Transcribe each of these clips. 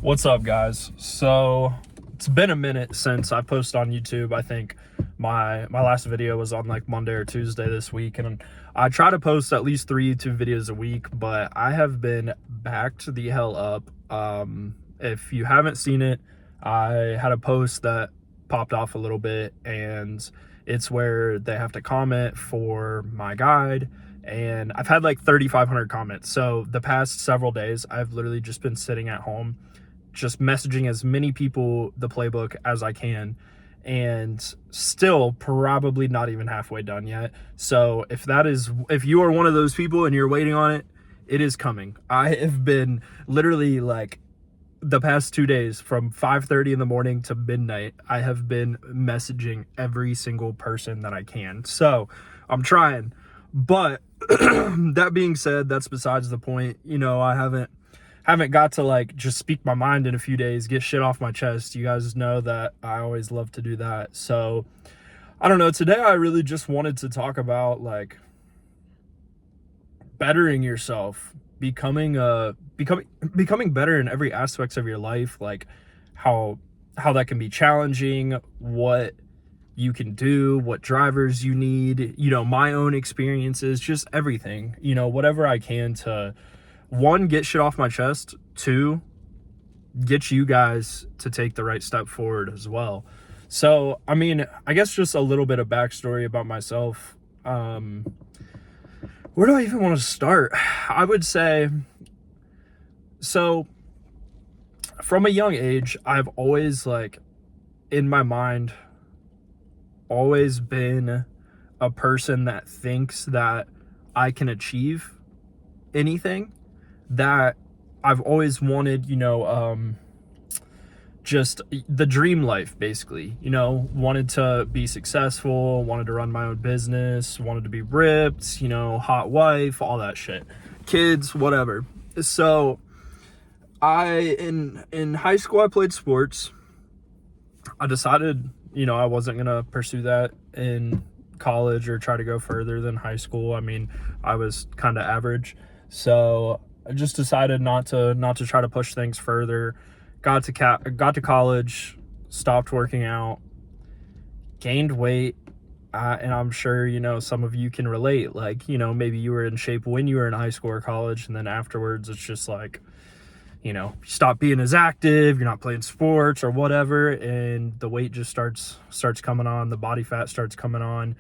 What's up, guys? So it's been a minute since I posted on YouTube. I think my last video was on like Monday or Tuesday this week, and I try to post at least 3 YouTube videos a week, but I have been backed the hell up. If you haven't seen it, I had a post that popped off a little bit, and it's where they have to comment for my guide, and I've had like 3,500 comments. So the past several days, I've literally just been sitting at home just messaging as many people the playbook as I can, and still probably not even halfway done yet. So if you are one of those people and you're waiting on it, it is coming. I have been literally like the past 2 days from 5:30 in the morning to midnight, I have been messaging every single person that I can. So I'm trying, but that being said, that's besides the point. I haven't got to like just speak my mind in a few days, get shit off my chest. You guys know that I always love to do that. So I don't know, today I really just wanted to talk about like bettering yourself, becoming better in every aspects of your life, like how that can be challenging, what you can do, what drivers you need, my own experiences, just everything, whatever I can to, 1, get shit off my chest, 2, get you guys to take the right step forward as well. So, I guess just a little bit of backstory about myself. Where do I even want to start? I would say, so from a young age, I've always, like, in my mind, always been a person that thinks that I can achieve anything, that I've always wanted, just the dream life, basically, wanted to be successful, wanted to run my own business, wanted to be ripped, hot wife, all that shit, kids, whatever. So in high school, I played sports. I decided, I wasn't going to pursue that in college or try to go further than high school. I was kind of average. So I just decided not to try to push things further. Got to college, stopped working out, gained weight, and I'm sure some of you can relate. Like, maybe you were in shape when you were in high school or college, and then afterwards it's just like, stop being as active, you're not playing sports or whatever, and the weight just starts coming on, the body fat starts coming on.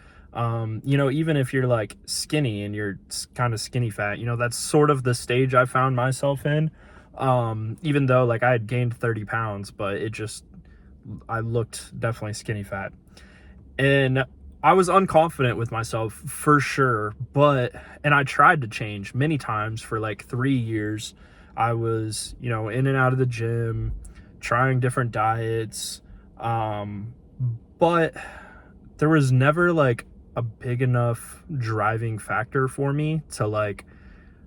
Even if you're like skinny and you're kind of skinny fat, that's sort of the stage I found myself in. Even though like I had gained 30 pounds, but I looked definitely skinny fat, and I was unconfident with myself for sure. And I tried to change many times for like 3 years. I was, in and out of the gym, trying different diets. But there was never like a big enough driving factor for me to like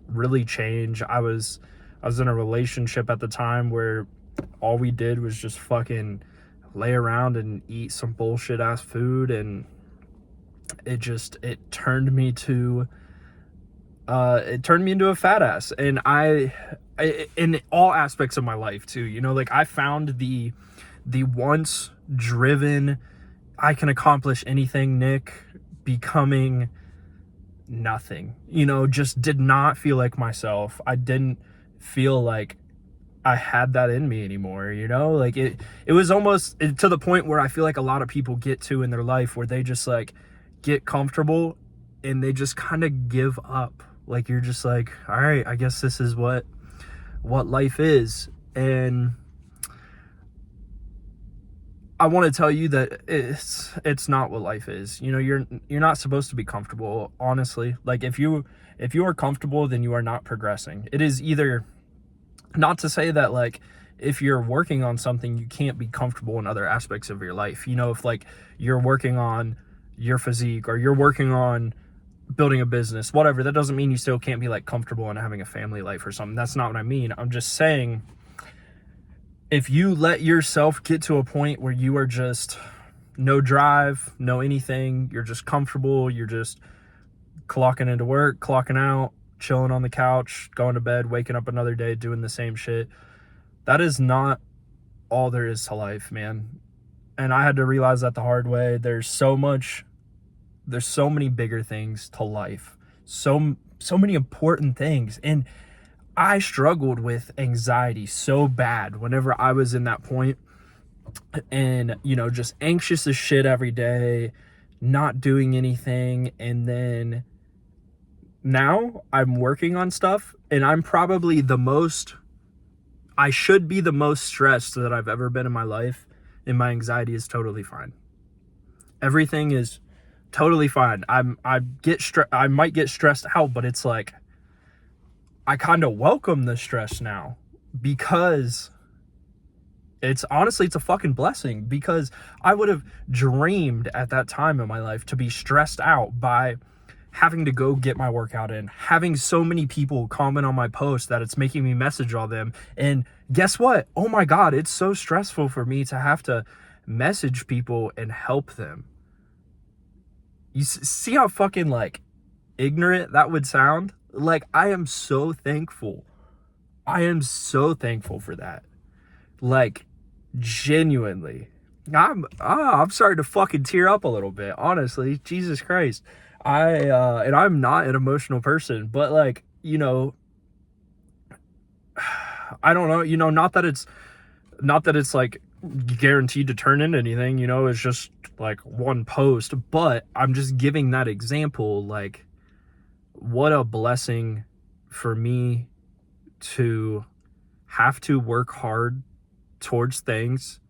really change. I was in a relationship at the time where all we did was just fucking lay around and eat some bullshit ass food, and it turned me into a fat ass. And I in all aspects of my life too, like I found the once driven, I can accomplish anything Nick becoming nothing, just did not feel like myself. I didn't feel like I had that in me anymore, like it was almost to the point where I feel like a lot of people get to in their life where they just like get comfortable and they just kind of give up. Like you're just like, all right, I guess this is what life is. And I want to tell you that it's not what life is. You're not supposed to be comfortable, honestly. Like if you are comfortable, then you are not progressing. It is either, not to say that like if you're working on something, you can't be comfortable in other aspects of your life. If like you're working on your physique or you're working on building a business, whatever, that doesn't mean you still can't be like comfortable in having a family life or something. That's not what I mean. I'm just saying, if you let yourself get to a point where you are just no drive, no anything, you're just comfortable, you're just clocking into work, clocking out, chilling on the couch, going to bed, waking up another day, doing the same shit, that is not all there is to life, man. And I had to realize that the hard way. There's so many bigger things to life. So many important things. And I struggled with anxiety so bad whenever I was in that point, and just anxious as shit every day, not doing anything. And then now I'm working on stuff, and I'm probably I should be the most stressed that I've ever been in my life, and my anxiety is totally fine. Everything is totally fine. I might get stressed out, but it's like I kind of welcome the stress now, because it's a fucking blessing, because I would have dreamed at that time in my life to be stressed out by having to go get my workout in, having so many people comment on my post that it's making me message all them. And guess what? Oh my God, it's so stressful for me to have to message people and help them. You see how fucking like ignorant that would sound? Like, I am so thankful. I am so thankful for that. Like, genuinely. I'm starting to fucking tear up a little bit, honestly. Jesus Christ. And I'm not an emotional person, but like, I don't know, not that it's like guaranteed to turn into anything, it's just like one post, but I'm just giving that example. Like, what a blessing for me to have to work hard towards things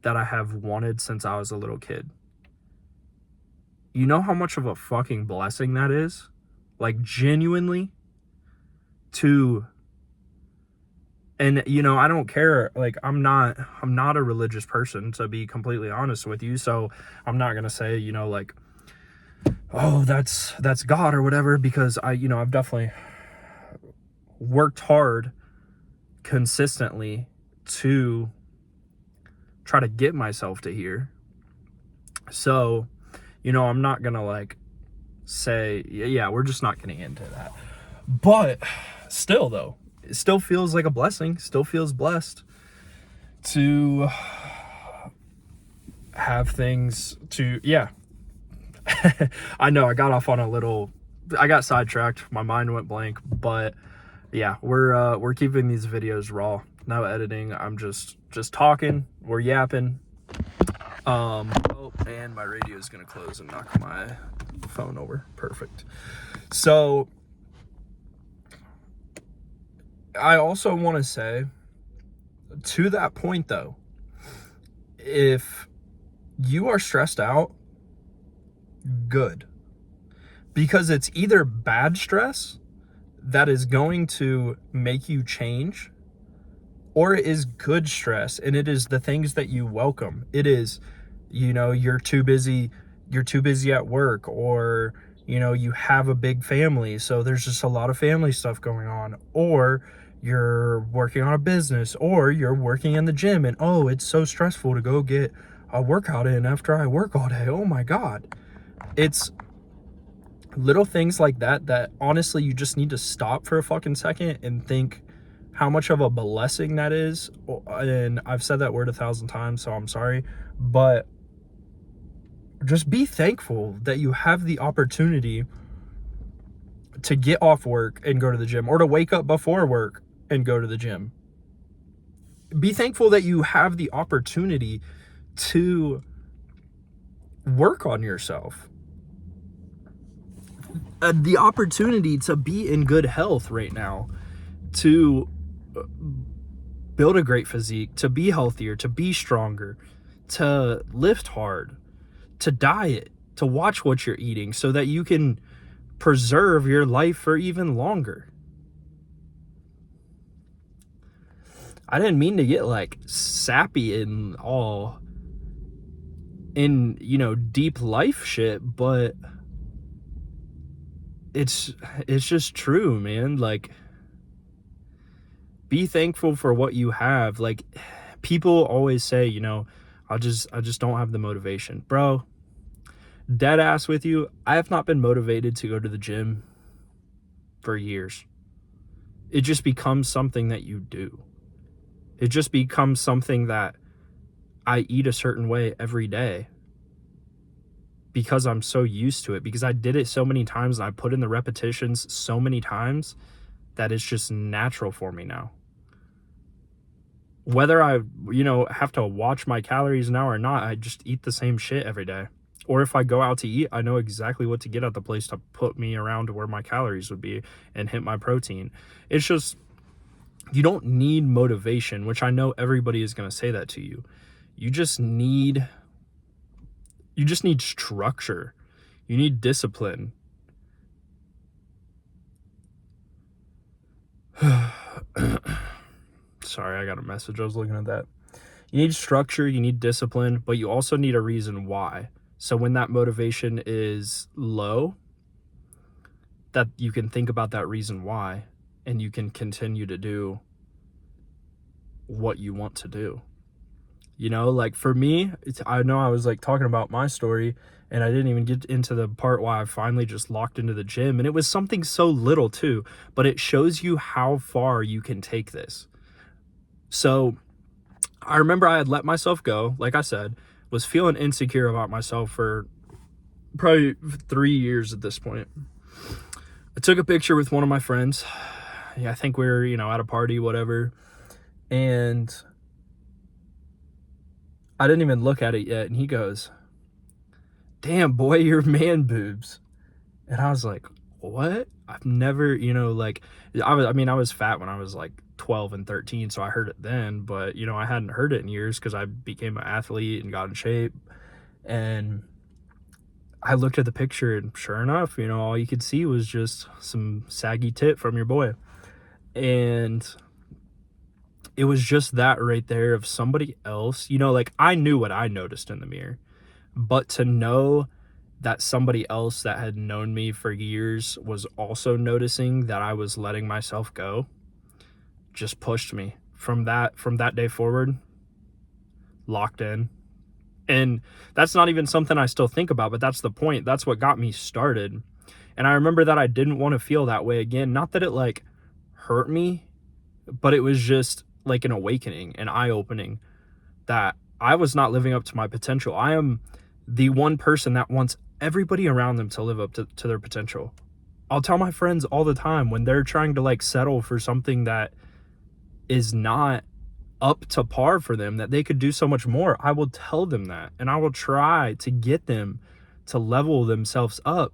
that I have wanted since I was a little kid. You know how much of a fucking blessing that is? Like, genuinely. And I don't care. Like, I'm not a religious person, to be completely honest with you. So I'm not gonna say, like, oh, that's God or whatever, because I've definitely worked hard consistently to try to get myself to here. So, I'm not gonna like say, yeah, we're just not getting into that. But still, though, it still feels like a blessing, still feels blessed to have things to, yeah. I know I got off on I got sidetracked, my mind went blank, but yeah, we're keeping these videos raw, no editing. I'm just talking, we're yapping. Oh, and my radio is gonna close and knock my phone over. Perfect. So I also want to say, to that point though, if you are stressed out, good, because it's either bad stress that is going to make you change, or it is good stress, and it is the things that you welcome. It is, you're too busy at work, or you have a big family, so there's just a lot of family stuff going on, or you're working on a business, or you're working in the gym, and oh, it's so stressful to go get a workout in after I work all day. Oh my God. It's little things like that honestly you just need to stop for a fucking second and think how much of a blessing that is. And I've said that word 1,000 times, so I'm sorry, but just be thankful that you have the opportunity to get off work and go to the gym, or to wake up before work and go to the gym. Be thankful that you have the opportunity to work on yourself. The opportunity to be in good health right now, to build a great physique, to be healthier, to be stronger, to lift hard, to diet, to watch what you're eating so that you can preserve your life for even longer. I didn't mean to get like sappy and all in, deep life shit, but it's just true, man. Like, be thankful for what you have. Like, people always say, I just don't have the motivation. Bro, dead ass with you, I have not been motivated to go to the gym for years. It just becomes something that you do. It just becomes something that I eat a certain way every day because I'm so used to it, because I did it so many times and I put in the repetitions so many times that it's just natural for me now. Whether I, have to watch my calories now or not, I just eat the same shit every day. Or if I go out to eat, I know exactly what to get at the place to put me around to where my calories would be and hit my protein. It's just, you don't need motivation, which I know everybody is going to say that to you. You just need structure. You need discipline. Sorry, I got a message. I was looking at that. You need structure, you need discipline, but you also need a reason why. So when that motivation is low, that you can think about that reason why, and you can continue to do what you want to do. Like for me, I know I was like talking about my story and I didn't even get into the part why I finally just locked into the gym, and it was something so little too, but it shows you how far you can take this. So I remember I had let myself go, like I said, was feeling insecure about myself for probably 3 years at this point. I took a picture with one of my friends. I think we were, at a party, whatever. And I didn't even look at it yet. And he goes, "Damn, boy, you're man boobs." And I was like, what? I've never, I was fat when I was like 12 and 13, so I heard it then, but I hadn't heard it in years because I became an athlete and got in shape. And I looked at the picture and sure enough, all you could see was just some saggy tit from your boy. And it was just that right there of somebody else, I knew what I noticed in the mirror, but to know that somebody else that had known me for years was also noticing that I was letting myself go just pushed me. From that day forward, locked in. And that's not even something I still think about, but that's the point. That's what got me started. And I remember that I didn't want to feel that way again. Not that it like hurt me, but it was just like an awakening, an eye-opening that I was not living up to my potential. I am the one person that wants everybody around them to live up to their potential. I'll tell my friends all the time when they're trying to like settle for something that is not up to par for them, that they could do so much more. I will tell them that, and I will try to get them to level themselves up.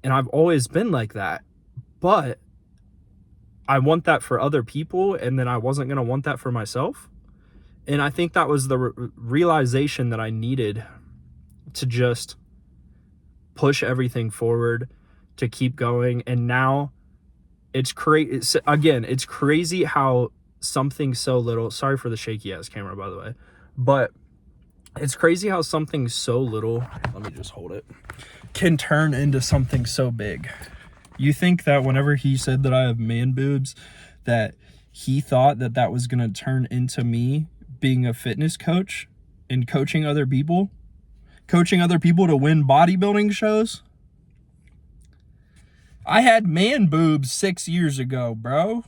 And I've always been like that, but I want that for other people, and then I wasn't going to want that for myself. And I think that was the realization that I needed to just push everything forward, to keep going. And now it's crazy. Again, it's crazy how something so little, sorry for the shaky ass camera, by the way, but it's crazy how something so little, let me just hold it, can turn into something so big. You think that whenever he said that I have man boobs, that he thought that that was going to turn into me being a fitness coach and coaching other people to win bodybuilding shows? I had man boobs 6 years ago, bro.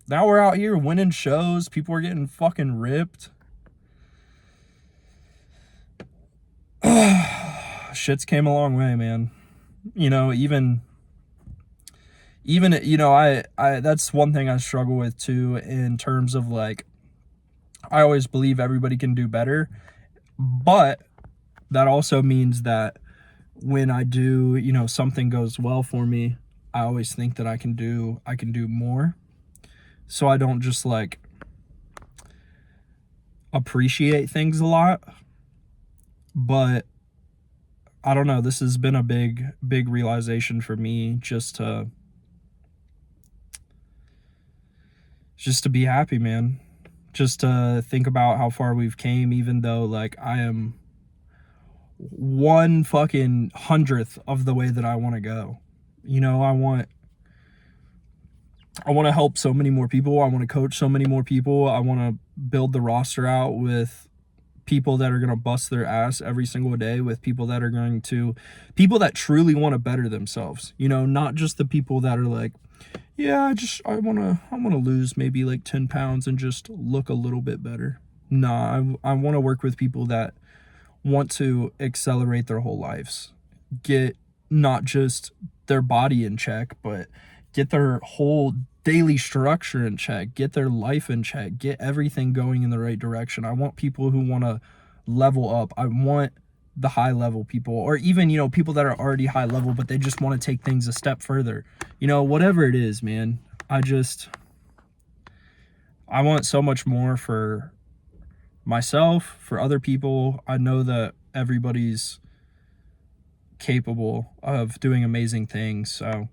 Now we're out here winning shows. People are getting fucking ripped. Shit's came a long way, man. Even I that's one thing I struggle with too, in terms of like, I always believe everybody can do better, but that also means that when I do, something goes well for me, I always think that I can do more. So I don't just like appreciate things a lot. But I don't know, this has been a big realization for me, just to be happy, man. Just to think about how far we've came, even though like I am 1/100th of the way that I want to go. I want to help so many more people. I want to coach so many more people. I want to build the roster out with people that are going to bust their ass every single day, with people that truly want to better themselves. Not just the people that are like, yeah, I wanna lose maybe like 10 pounds and just look a little bit better. Nah, I want to work with people that want to accelerate their whole lives, get not just their body in check, but get their whole daily structure in check, get their life in check, get everything going in the right direction. I want people who want to level up. I want the high level people, or even, people that are already high level, but they just want to take things a step further. Whatever it is, man. I want so much more for myself, for other people. I know that everybody's capable of doing amazing things. So,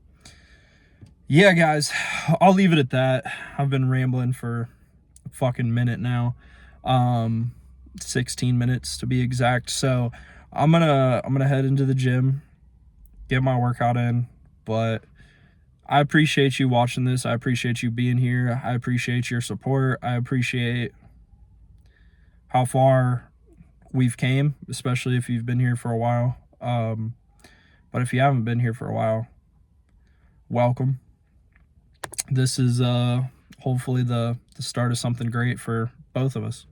yeah, guys, I'll leave it at that. I've been rambling for a fucking minute now. 16 minutes to be exact. So, I'm gonna head into the gym, get my workout in, but I appreciate you watching this. I appreciate you being here. I appreciate your support. I appreciate how far we've came, especially if you've been here for a while. But if you haven't been here for a while, welcome. This is hopefully the start of something great for both of us.